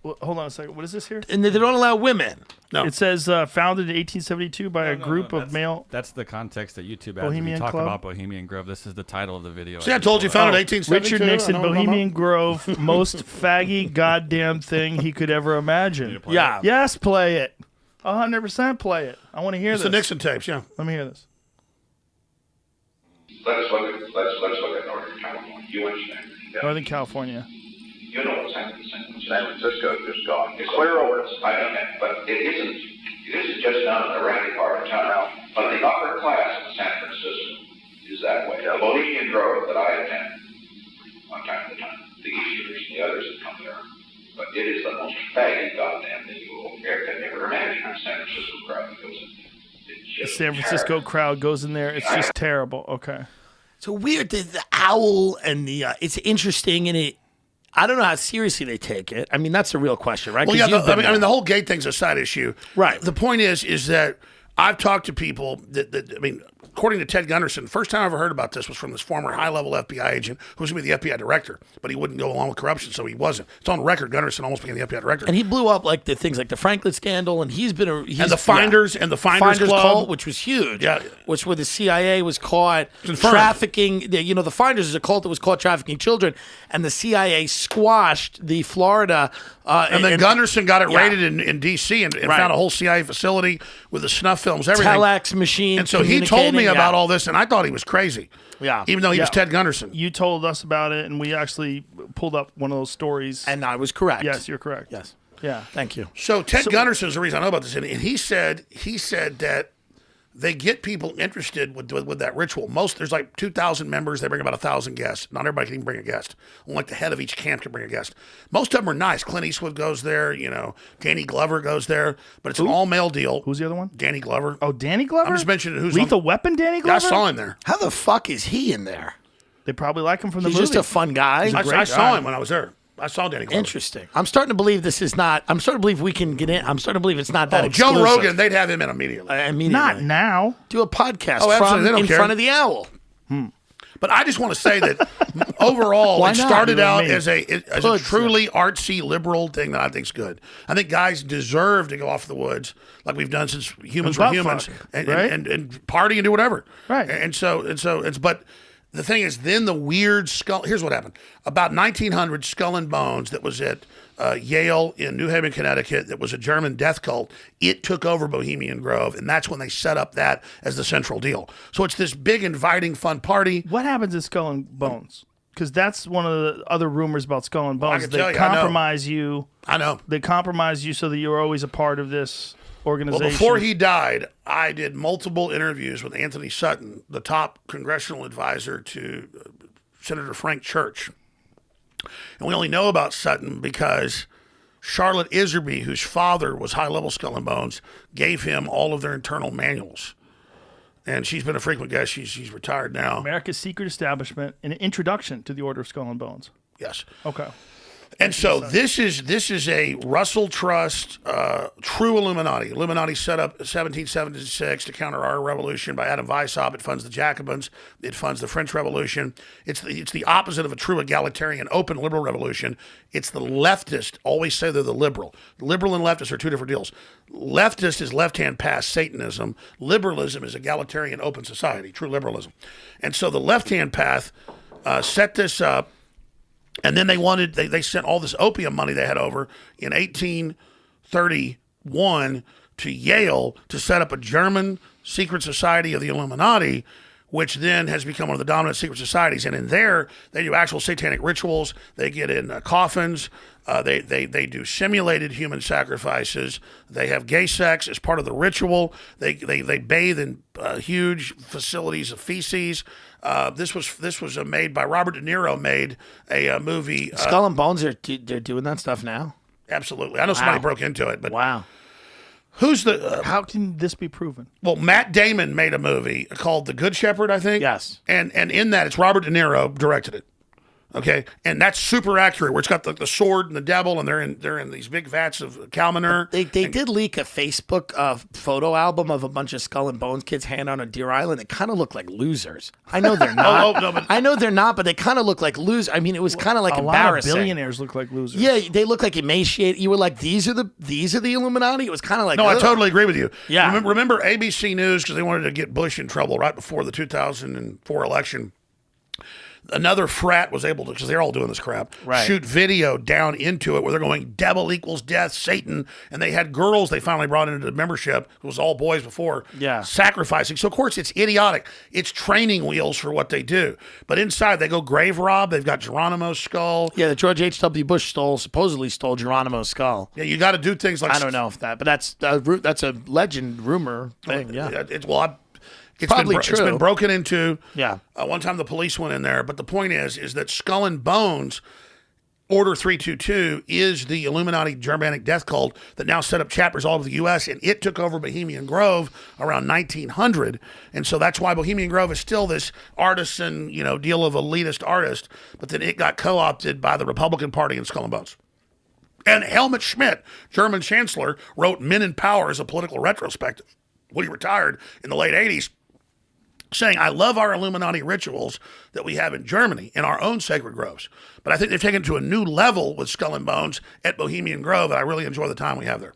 hold on a second. What is this here? And they don't allow women. No. It says founded in 1872 by a group of male. That's the context that YouTube adds. Bohemian When you talk Club? about Bohemian Grove. This is the title of the video. See, I told you, founded 1872. Richard Nixon, I know what I'm Bohemian about. Grove, most faggy goddamn thing he could ever imagine. Yeah. Yes, play it. 100% play it. I want to hear It's this. the Nixon tapes, yeah. Let me hear this. Let's look at Northern California. You understand? Northern California. You know what's happening in San Francisco. Just gone. It's clear over. I know that, but it isn't just down in the ratty part of town. But the upper class in San Francisco is that way. The Bohemian Grove that I attend from time to time, the Easterners and the others that come there. But it is the most faggy goddamn thing you will ever imagine. The San Francisco crowd that goes in. The San Francisco crowd goes in there. It's just terrible. Okay. So weird. The owl and the it's interesting, and it. I don't know how seriously they take it. I mean, that's the real question, right? Well, 'Cause yeah, you've been I mean, there. the whole gay thing's a side issue. Right. The point is that I've talked to people that I mean, according to Ted Gunderson, the first time I ever heard about this was from this former high-level FBI agent who was going to be the FBI director, but he wouldn't go along with corruption, so he wasn't. It's on record. Gunderson almost became the FBI director. And he blew up like the things like the Franklin scandal, and he's been a And the Finders Club. cult, which was huge. Yeah. Which where the CIA was caught Confirmed. trafficking. You know, the Finders is a cult that was caught trafficking children, and the CIA squashed the Florida. And then Gunderson got it yeah. raided in D.C. and Right. found a whole CIA facility with the snuff films, everything. telex machine. And so he told me about all this, and I thought he was crazy. Yeah. Even though he was Yeah. Ted Gunderson. You told us about it, and we actually pulled up one of those stories. And I was correct. yes, you're correct. Yes. Yeah. Thank you. So Ted Gunderson is the reason I know about this, and he said that they get people interested with that ritual. There's like 2,000 members. They bring about 1,000 guests. Not everybody can even bring a guest. Only like the head of each camp can bring a guest. Most of them are nice. Clint Eastwood goes there. You know, Danny Glover goes there. But it's an all-male deal. Who's the other one? Danny Glover. Oh, Danny Glover? I'm just mentioning who's Lethal Weapon Danny Yeah, I Glover? saw him there. How the fuck is he in there? They probably like him from the He's movie. just a fun guy. I saw him when I was there. I saw Danny Glover. Interesting. I'm starting to believe this is not. I'm starting to believe we can get in. I'm starting to believe it's not that Oh, exclusive. Joe Rogan, they'd have him in immediately. Immediately. Not now. Do a podcast Oh, absolutely. from They don't in care. front of the owl. But I just want to say that overall, Why it not? started You know out me. as a Good. truly artsy liberal thing that I think's good. I think guys deserve to go off the woods like we've done since humans were butt humans fuck, and, right? and party and do whatever. Right. And so it's but the thing is then the weird skull. Here's what happened. About 1900, Skull and Bones that was at Yale in New Haven, Connecticut, that was a German death cult. It took over Bohemian Grove, and that's when they set up that as the central deal. So it's this big, inviting, fun party. What happens in Skull and Bones? Because that's one of the other rumors about Skull and I Bones. can They tell you, I know. compromise you. I know. They compromise you so that you're always a part of this Well, organization. before he died, I did multiple interviews with Anthony Sutton, the top congressional advisor to Senator Frank Church. And we only know about Sutton because Charlotte Iserby, whose father was high-level Skull and Bones, gave him all of their internal manuals. And she's been a frequent guest. She's retired now. America's Secret Establishment, an introduction to the Order of Skull and Bones. Yes. Okay. And so this is a Russell Trust true Illuminati. Illuminati set up 1776 to counter our revolution by Adam Weishaupt. It funds the Jacobins. It funds the French Revolution. It's the opposite of a true egalitarian, open liberal revolution. It's the leftist. Always say they're the liberal. Liberal and leftist are two different deals. Leftist is left-hand path Satanism. Liberalism is egalitarian, open society, true liberalism. And so the left-hand path set this up. And then they sent all this opium money they had over in 1831 to Yale to set up a German secret society of the Illuminati, which then has become one of the dominant secret societies. And in there, they do actual satanic rituals. They get in coffins. They do simulated human sacrifices. They have gay sex as part of the ritual. They bathe in huge facilities of feces. This was made by Robert De Niro. Made a movie. Skull and Bones they're doing that stuff now. Absolutely, I know somebody broke into it, but Wow. who's the? How can this be proven? Well, Matt Damon made a movie called The Good Shepherd, I think. Yes. And in that, it's Robert De Niro directed it. Okay, and that's super accurate. Where it's got the sword and the devil, and they're in these big vats of cow manure. They did leak a Facebook photo album of a bunch of Skull and Bones kids hanging on a Deer Island. It kind of looked like losers. I know they're not. no, but I know they're not, but they kind of look like losers. I mean, it was kind of like a lot of embarrassing. billionaires look like losers. Yeah, they look like emaciated. You were like, these are the Illuminati. It was kind of like No, I ugh. totally agree with you. Yeah. Remember ABC News, because they wanted to get Bush in trouble right before the 2004 election. Another frat was able to, because they're all doing this crap, Right. shoot video down into it where they're going, devil equals death, Satan. And they had girls they finally brought into the membership. It was all boys before. Yeah. Sacrificing. So, of course, it's idiotic. It's training wheels for what they do. But inside, they go grave rob. They've got Geronimo's skull. Yeah, the George H.W. Bush supposedly stole Geronimo's skull. Yeah, you got to do things like I don't know if that, but that's a legend rumor thing. Yeah, It's Probably It's true. been broken into. Yeah. One time the police went in there, but the point is that Skull and Bones, Order 322, is the Illuminati Germanic death cult that now set up chapters all over the U.S., and it took over Bohemian Grove around 1900. And so that's why Bohemian Grove is still this artisan, deal of elitist artist, but then it got co-opted by the Republican Party and Skull and Bones. And Helmut Schmidt, German chancellor, wrote Men in Power as a political retrospective when he retired in the late 80s, saying, I love our Illuminati rituals that we have in Germany in our own sacred groves. But I think they've taken it to a new level with Skull and Bones at Bohemian Grove, and I really enjoy the time we have there.